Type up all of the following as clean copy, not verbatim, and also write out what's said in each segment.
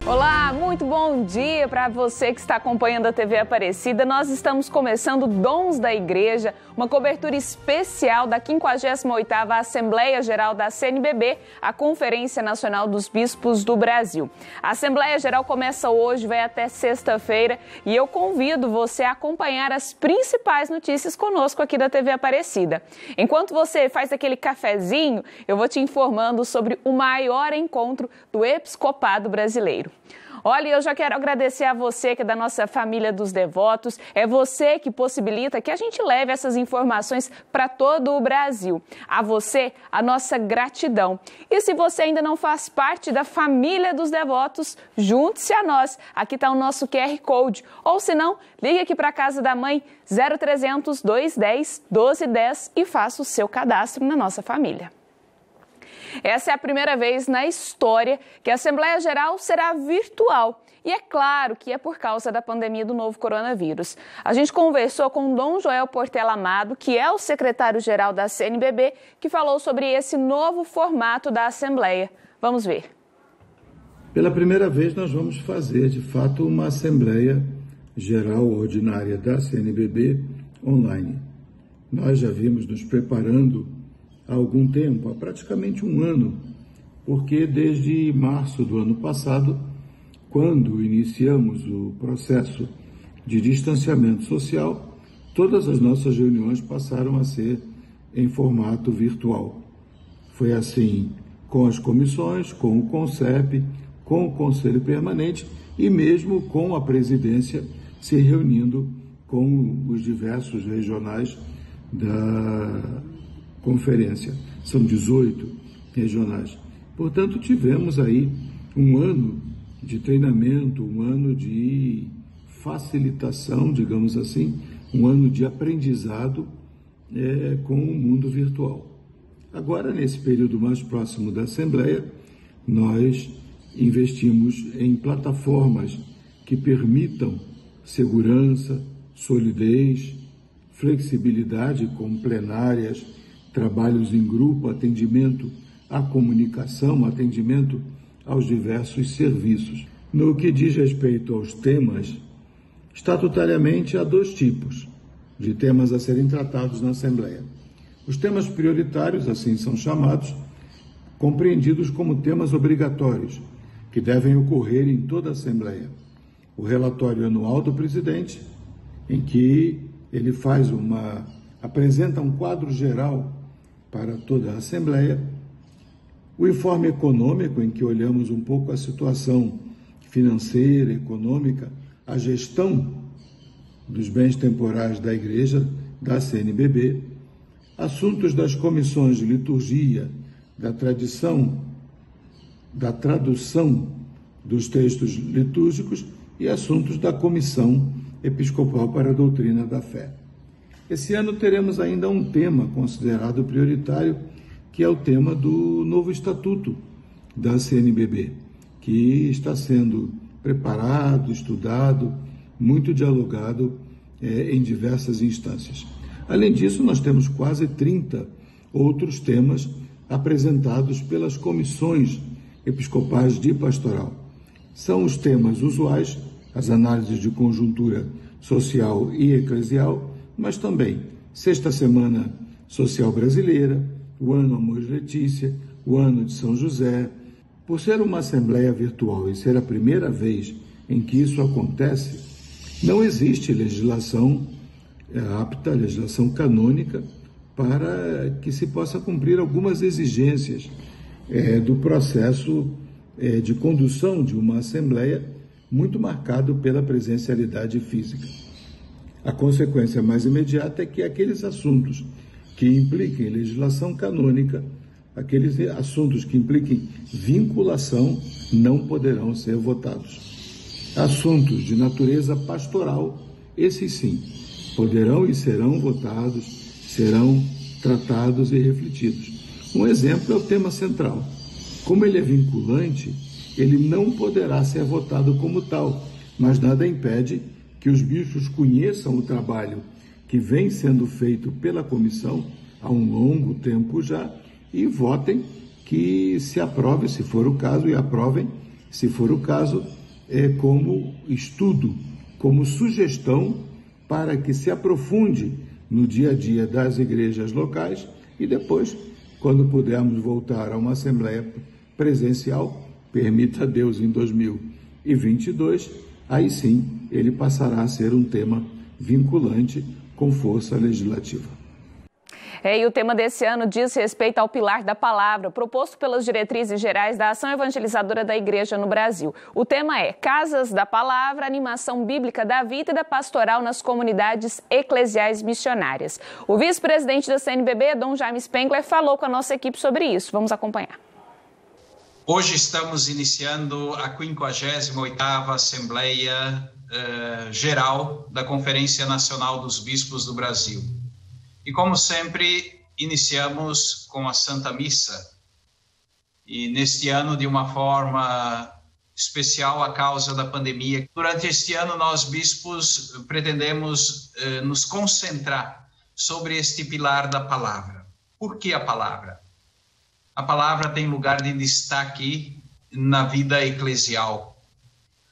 Olá, muito bom dia para você que está acompanhando a TV Aparecida. Nós estamos começando Dons da Igreja, uma cobertura especial da 58ª Assembleia Geral da CNBB, a Conferência Nacional dos Bispos do Brasil. A Assembleia Geral começa hoje, vai até sexta-feira e eu convido você a acompanhar as principais notícias conosco aqui da TV Aparecida. Enquanto você faz aquele cafezinho, eu vou te informando sobre o maior encontro do Episcopado Brasileiro. Olha, eu já quero agradecer a você que é da nossa família dos devotos, é você que possibilita que a gente leve essas informações para todo o Brasil. A você, a nossa gratidão. E se você ainda não faz parte da família dos devotos, junte-se a nós. Aqui está o nosso QR Code. Ou se não, ligue aqui para a Casa da Mãe 0300 210 1210 e faça o seu cadastro na nossa família. Essa é a primeira vez na história que a Assembleia Geral será virtual. E é claro que é por causa da pandemia do novo coronavírus. A gente conversou com Dom Joel Portela Amado, que é o secretário-geral da CNBB, que falou sobre esse novo formato da Assembleia. Vamos ver. Pela primeira vez nós vamos fazer, de fato, uma Assembleia Geral Ordinária da CNBB online. Nós já vimos nos preparando há algum tempo, há praticamente um ano, porque desde março do ano passado, quando iniciamos o processo de distanciamento social, todas as nossas reuniões passaram a ser em formato virtual. Foi assim com as comissões, com o CONCEP, com o Conselho Permanente e mesmo com a presidência se reunindo com os diversos regionais da conferência. São 18 regionais. Portanto, tivemos aí um ano de treinamento, um ano de facilitação, digamos assim, um ano de aprendizado com o mundo virtual. Agora, nesse período mais próximo da Assembleia, nós investimos em plataformas que permitam segurança, solidez, flexibilidade, como plenárias, trabalhos em grupo, atendimento à comunicação, atendimento aos diversos serviços. No que diz respeito aos temas, estatutariamente há dois tipos de temas a serem tratados na Assembleia. Os temas prioritários, assim são chamados, compreendidos como temas obrigatórios, que devem ocorrer em toda a Assembleia. O relatório anual do presidente, em que ele apresenta um quadro geral para toda a Assembleia, o informe econômico, em que olhamos um pouco a situação financeira, econômica, a gestão dos bens temporais da Igreja, da CNBB, assuntos das comissões de liturgia, da tradução dos textos litúrgicos e assuntos da Comissão Episcopal para a Doutrina da Fé. Esse ano teremos ainda um tema considerado prioritário, que é o tema do novo Estatuto da CNBB, que está sendo preparado, estudado, muito dialogado em diversas instâncias. Além disso, nós temos quase 30 outros temas apresentados pelas comissões episcopais de pastoral. São os temas usuais, as análises de conjuntura social e eclesial, mas também Sexta Semana Social Brasileira, o Ano Amoris Laetitia, o Ano de São José. Por ser uma assembleia virtual e ser a primeira vez em que isso acontece, não existe legislação apta, legislação canônica, para que se possa cumprir algumas exigências do processo de condução de uma assembleia muito marcado pela presencialidade física. A consequência mais imediata é que aqueles assuntos que impliquem legislação canônica, aqueles assuntos que impliquem vinculação, não poderão ser votados. Assuntos de natureza pastoral, esses sim, poderão e serão votados, serão tratados e refletidos. Um exemplo é o tema central. Como ele é vinculante, ele não poderá ser votado como tal, mas nada impede que os bispos conheçam o trabalho que vem sendo feito pela comissão há um longo tempo já e votem que se aprove, se for o caso, e aprovem se for o caso, como estudo, como sugestão para que se aprofunde no dia a dia das igrejas locais e depois, quando pudermos voltar a uma assembleia presencial, permita Deus em 2022, aí sim ele passará a ser um tema vinculante com força legislativa. E o tema desse ano diz respeito ao pilar da palavra, proposto pelas diretrizes gerais da ação evangelizadora da Igreja no Brasil. O tema é Casas da Palavra, animação bíblica da vida e da pastoral nas comunidades eclesiais missionárias. O vice-presidente da CNBB, Dom Jaime Spengler, falou com a nossa equipe sobre isso. Vamos acompanhar. Hoje estamos iniciando a 58ª Assembleia Geral da Conferência Nacional dos Bispos do Brasil. E como sempre, iniciamos com a Santa Missa. E neste ano, de uma forma especial, a causa da pandemia. Durante este ano, nós bispos pretendemos nos concentrar sobre este pilar da palavra. Por que a palavra? A palavra tem lugar de destaque na vida eclesial.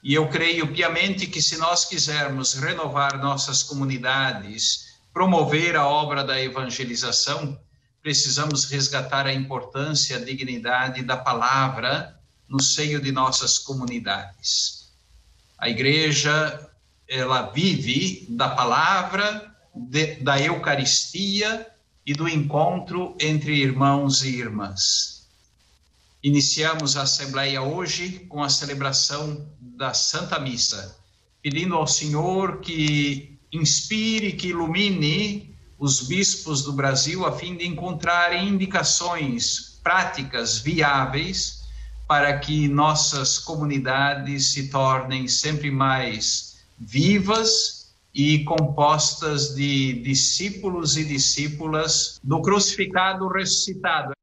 E eu creio piamente que se nós quisermos renovar nossas comunidades, promover a obra da evangelização, precisamos resgatar a importância, a dignidade da palavra no seio de nossas comunidades. A igreja, ela vive da palavra, da Eucaristia e do encontro entre irmãos e irmãs. Iniciamos a Assembleia hoje com a celebração da Santa Missa, pedindo ao Senhor que inspire, que ilumine os bispos do Brasil a fim de encontrarem indicações práticas, viáveis, para que nossas comunidades se tornem sempre mais vivas e compostas de discípulos e discípulas do crucificado ressuscitado.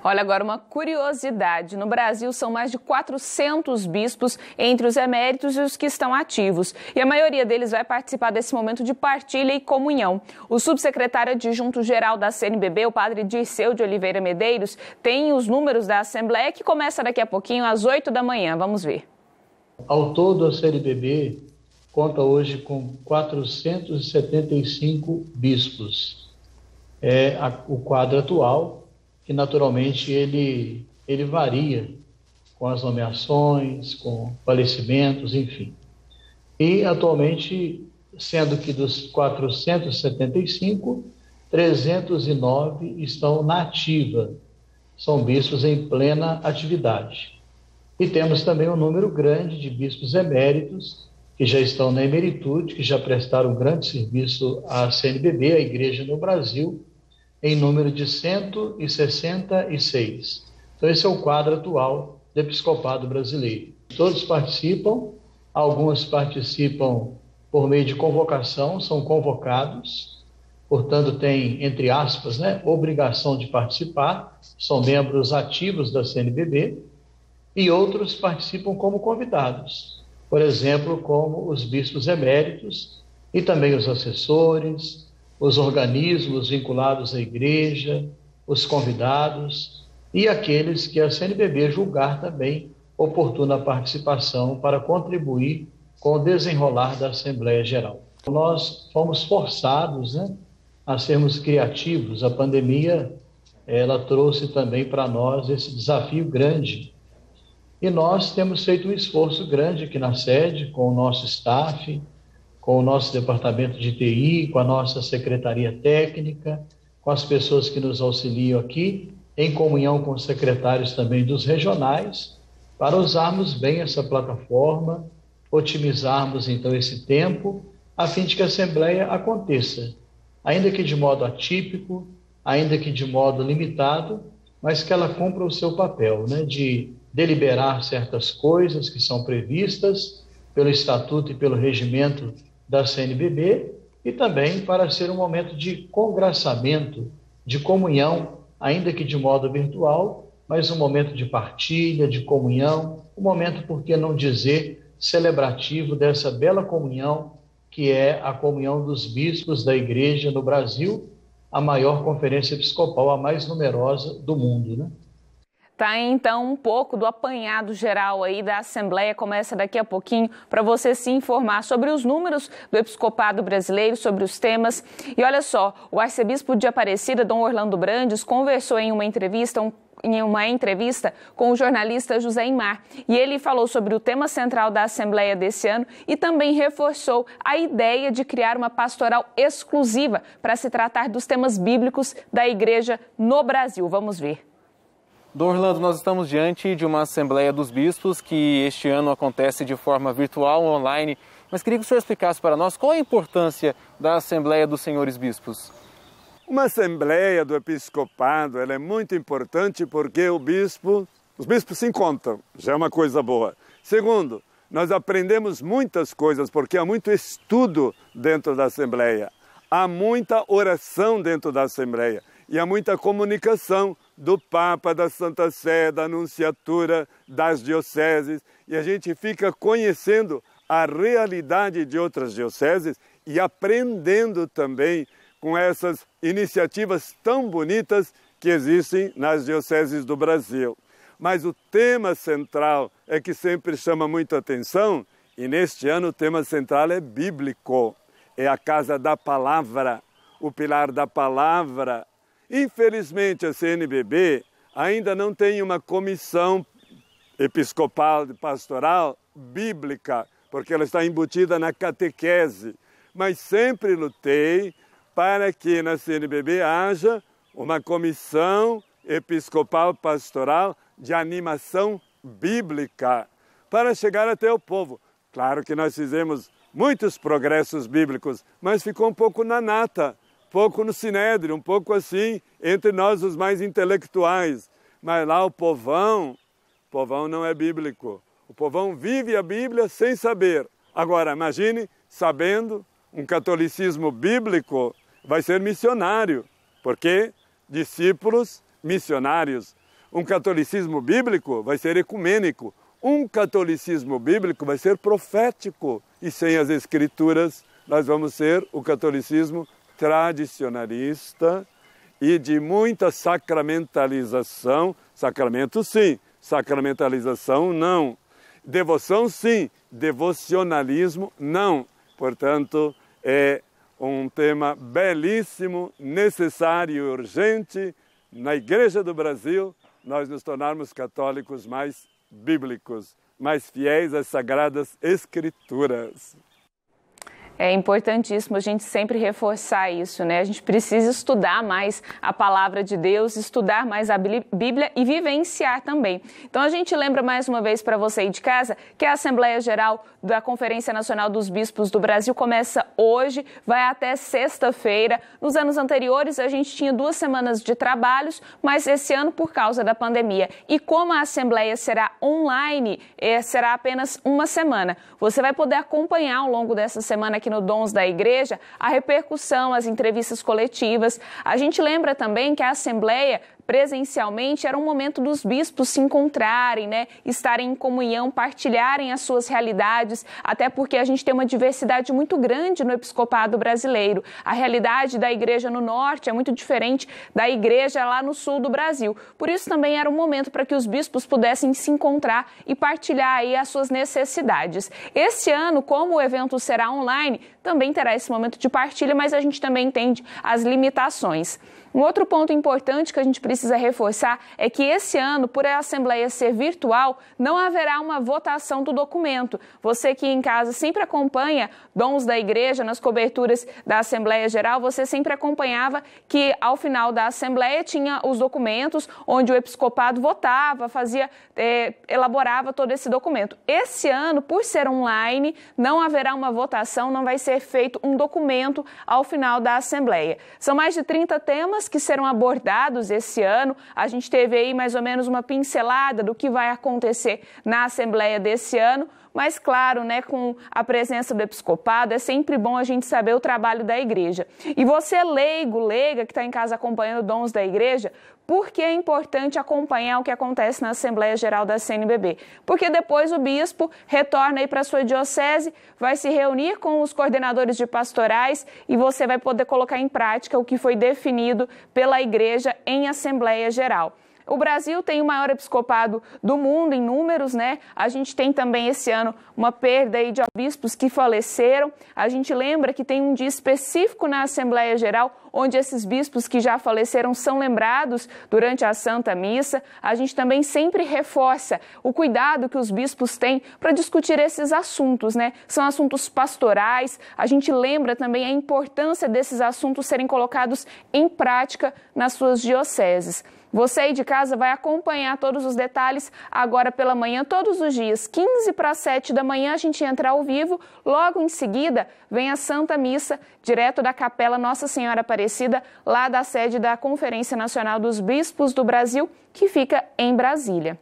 Olha, agora uma curiosidade. No Brasil são mais de 400 bispos entre os eméritos e os que estão ativos. E a maioria deles vai participar desse momento de partilha e comunhão. O subsecretário adjunto-geral da CNBB, o padre Dirceu de Oliveira Medeiros, tem os números da Assembleia que começa daqui a pouquinho, às 8 da manhã. Vamos ver. Ao todo, a CNBB conta hoje com 475 bispos. É o quadro atual, que naturalmente ele varia com as nomeações, com falecimentos, enfim. E atualmente, sendo que dos 475, 309 estão na ativa, são bispos em plena atividade. E temos também um número grande de bispos eméritos, que já estão na emeritude, que já prestaram grande serviço à CNBB, à Igreja no Brasil, em número de 166. Então, esse é o quadro atual do episcopado brasileiro. Todos participam, alguns participam por meio de convocação, são convocados, portanto, têm, entre aspas, obrigação de participar, são membros ativos da CNBB, e outros participam como convidados, por exemplo, como os bispos eméritos e também os assessores, os organismos vinculados à igreja, os convidados e aqueles que a CNBB julgar também oportuna participação para contribuir com o desenrolar da Assembleia Geral. Nós fomos forçados a sermos criativos. A pandemia ela trouxe também para nós esse desafio grande. E nós temos feito um esforço grande aqui na sede, com o nosso staff, com o nosso departamento de TI, com a nossa secretaria técnica, com as pessoas que nos auxiliam aqui, em comunhão com os secretários também dos regionais, para usarmos bem essa plataforma, otimizarmos então esse tempo, a fim de que a Assembleia aconteça, ainda que de modo atípico, ainda que de modo limitado, mas que ela cumpra o seu papel, de deliberar certas coisas que são previstas pelo Estatuto e pelo Regimento da CNBB, e também para ser um momento de congraçamento, de comunhão, ainda que de modo virtual, mas um momento de partilha, de comunhão, um momento, por que não dizer, celebrativo dessa bela comunhão, que é a comunhão dos bispos da Igreja no Brasil, a maior conferência episcopal, a mais numerosa do mundo, Tá, então, um pouco do apanhado geral aí da Assembleia começa daqui a pouquinho para você se informar sobre os números do Episcopado Brasileiro, sobre os temas. E olha só, o arcebispo de Aparecida, Dom Orlando Brandes, conversou em uma entrevista com o jornalista José Imar. E ele falou sobre o tema central da Assembleia desse ano e também reforçou a ideia de criar uma pastoral exclusiva para se tratar dos temas bíblicos da Igreja no Brasil. Vamos ver. Dom Orlando, nós estamos diante de uma Assembleia dos Bispos que este ano acontece de forma virtual, online, mas queria que o senhor explicasse para nós qual a importância da Assembleia dos Senhores Bispos. Uma Assembleia do Episcopado ela é muito importante porque os bispos se encontram, já é uma coisa boa. Segundo, nós aprendemos muitas coisas porque há muito estudo dentro da Assembleia, há muita oração dentro da Assembleia e há muita comunicação do Papa, da Santa Sé, da Nunciatura, das dioceses, e a gente fica conhecendo a realidade de outras dioceses e aprendendo também com essas iniciativas tão bonitas que existem nas dioceses do Brasil. Mas o tema central é que sempre chama muito atenção, e neste ano o tema central é bíblico, é a Casa da Palavra, o pilar da Palavra. Infelizmente, a CNBB ainda não tem uma comissão episcopal e pastoral bíblica, porque ela está embutida na catequese. Mas sempre lutei para que na CNBB haja uma comissão episcopal pastoral de animação bíblica, para chegar até o povo. Claro que nós fizemos muitos progressos bíblicos, mas ficou um pouco na nata, pouco no sinédrio, um pouco assim, entre nós os mais intelectuais. Mas lá o povão não é bíblico. O povão vive a Bíblia sem saber. Agora, imagine, sabendo, um catolicismo bíblico vai ser missionário, porque discípulos missionários. Um catolicismo bíblico vai ser ecumênico. Um catolicismo bíblico vai ser profético. E sem as escrituras, nós vamos ser o catolicismo tradicionalista e de muita sacramentalização. Sacramento sim, sacramentalização não. Devoção sim, devocionalismo não. Portanto, é um tema belíssimo, necessário e urgente na Igreja do Brasil, nós nos tornarmos católicos mais bíblicos, mais fiéis às Sagradas Escrituras. É importantíssimo a gente sempre reforçar isso, né? A gente precisa estudar mais a palavra de Deus, estudar mais a Bíblia e vivenciar também. Então a gente lembra mais uma vez para você aí de casa que a Assembleia Geral da Conferência Nacional dos Bispos do Brasil começa hoje, vai até sexta-feira. Nos anos anteriores a gente tinha 2 semanas de trabalhos, mas esse ano por causa da pandemia. E como a Assembleia será online, será apenas 1 semana. Você vai poder acompanhar ao longo dessa semana aqui no Dons da Igreja a repercussão, as entrevistas coletivas. A gente lembra também que a Assembleia presencialmente era um momento dos bispos se encontrarem, né, estarem em comunhão, partilharem as suas realidades, até porque a gente tem uma diversidade muito grande no episcopado brasileiro. A realidade da igreja no norte é muito diferente da igreja lá no sul do Brasil. Por isso também era um momento para que os bispos pudessem se encontrar e partilhar aí as suas necessidades. Esse ano, como o evento será online, também terá esse momento de partilha, mas a gente também entende as limitações. Um outro ponto importante que a gente precisa reforçar é que esse ano, por a Assembleia ser virtual, não haverá uma votação do documento. Você que em casa sempre acompanha Dons da Igreja nas coberturas da Assembleia Geral, você sempre acompanhava que ao final da Assembleia tinha os documentos onde o episcopado votava, elaborava todo esse documento. Esse ano, por ser online, não haverá uma votação, não vai ser feito um documento ao final da Assembleia. São mais de 30 temas que serão abordados esse ano. A gente teve aí mais ou menos uma pincelada do que vai acontecer na Assembleia desse ano, mas claro, né, com a presença do episcopado, é sempre bom a gente saber o trabalho da igreja. E você leiga que está em casa acompanhando Dons da Igreja, por que é importante acompanhar o que acontece na Assembleia Geral da CNBB? Porque depois o bispo retorna aí para a sua diocese, vai se reunir com os coordenadores de pastorais e você vai poder colocar em prática o que foi definido pela igreja em Assembleia Geral. O Brasil tem o maior episcopado do mundo em números, né? A gente tem também esse ano uma perda aí de bispos que faleceram. A gente lembra que tem um dia específico na Assembleia Geral onde esses bispos que já faleceram são lembrados durante a Santa Missa. A gente também sempre reforça o cuidado que os bispos têm para discutir esses assuntos, né? São assuntos pastorais. A gente lembra também a importância desses assuntos serem colocados em prática nas suas dioceses. Você aí de casa vai acompanhar todos os detalhes agora pela manhã, todos os dias, 15 para 7 da manhã, a gente entra ao vivo. Logo em seguida, vem a Santa Missa, direto da Capela Nossa Senhora Aparecida, lá da sede da Conferência Nacional dos Bispos do Brasil, que fica em Brasília.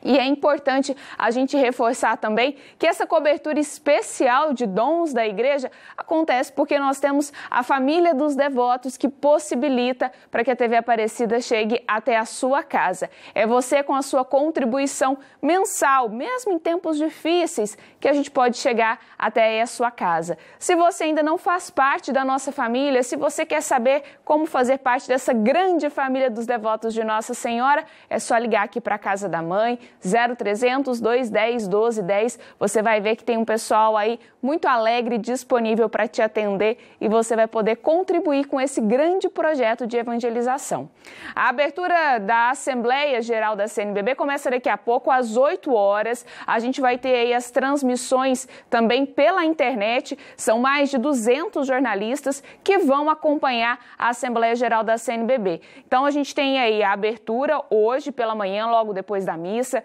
E é importante a gente reforçar também que essa cobertura especial de dons da igreja acontece porque nós temos a família dos devotos que possibilita para que a TV Aparecida chegue até a sua casa. É você com a sua contribuição mensal, mesmo em tempos difíceis, que a gente pode chegar até a sua casa. Se você ainda não faz parte da nossa família, se você quer saber como fazer parte dessa grande família dos devotos de Nossa Senhora, é só ligar aqui para a Casa da Mãe, 0300 210 1210. Você vai ver que tem um pessoal aí muito alegre, disponível para te atender e você vai poder contribuir com esse grande projeto de evangelização. A abertura da Assembleia Geral da CNBB começa daqui a pouco, às 8 horas. A gente vai ter aí as transmissões também pela internet. São mais de 200 jornalistas que vão acompanhar a Assembleia Geral da CNBB. Então a gente tem aí a abertura hoje pela manhã, logo depois da missa.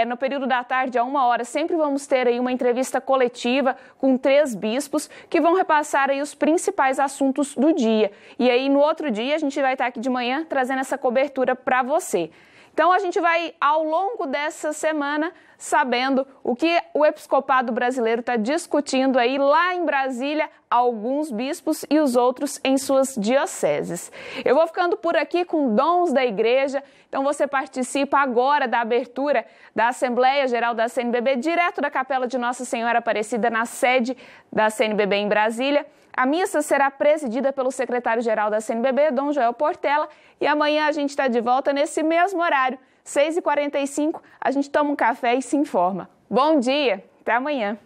No período da tarde, a 1 hora, sempre vamos ter aí uma entrevista coletiva com 3 bispos que vão repassar aí os principais assuntos do dia. E aí, no outro dia, a gente vai estar aqui de manhã trazendo essa cobertura para você. Então, a gente vai, ao longo dessa semana, sabendo o que o episcopado brasileiro está discutindo aí lá em Brasília, alguns bispos e os outros em suas dioceses. Eu vou ficando por aqui com Dons da Igreja, então você participa agora da abertura da Assembleia Geral da CNBB, direto da Capela de Nossa Senhora Aparecida, na sede da CNBB em Brasília. A missa será presidida pelo secretário-geral da CNBB, Dom Joel Portela, e amanhã a gente está de volta nesse mesmo horário, 6h45, a gente toma um café e se informa. Bom dia, até amanhã.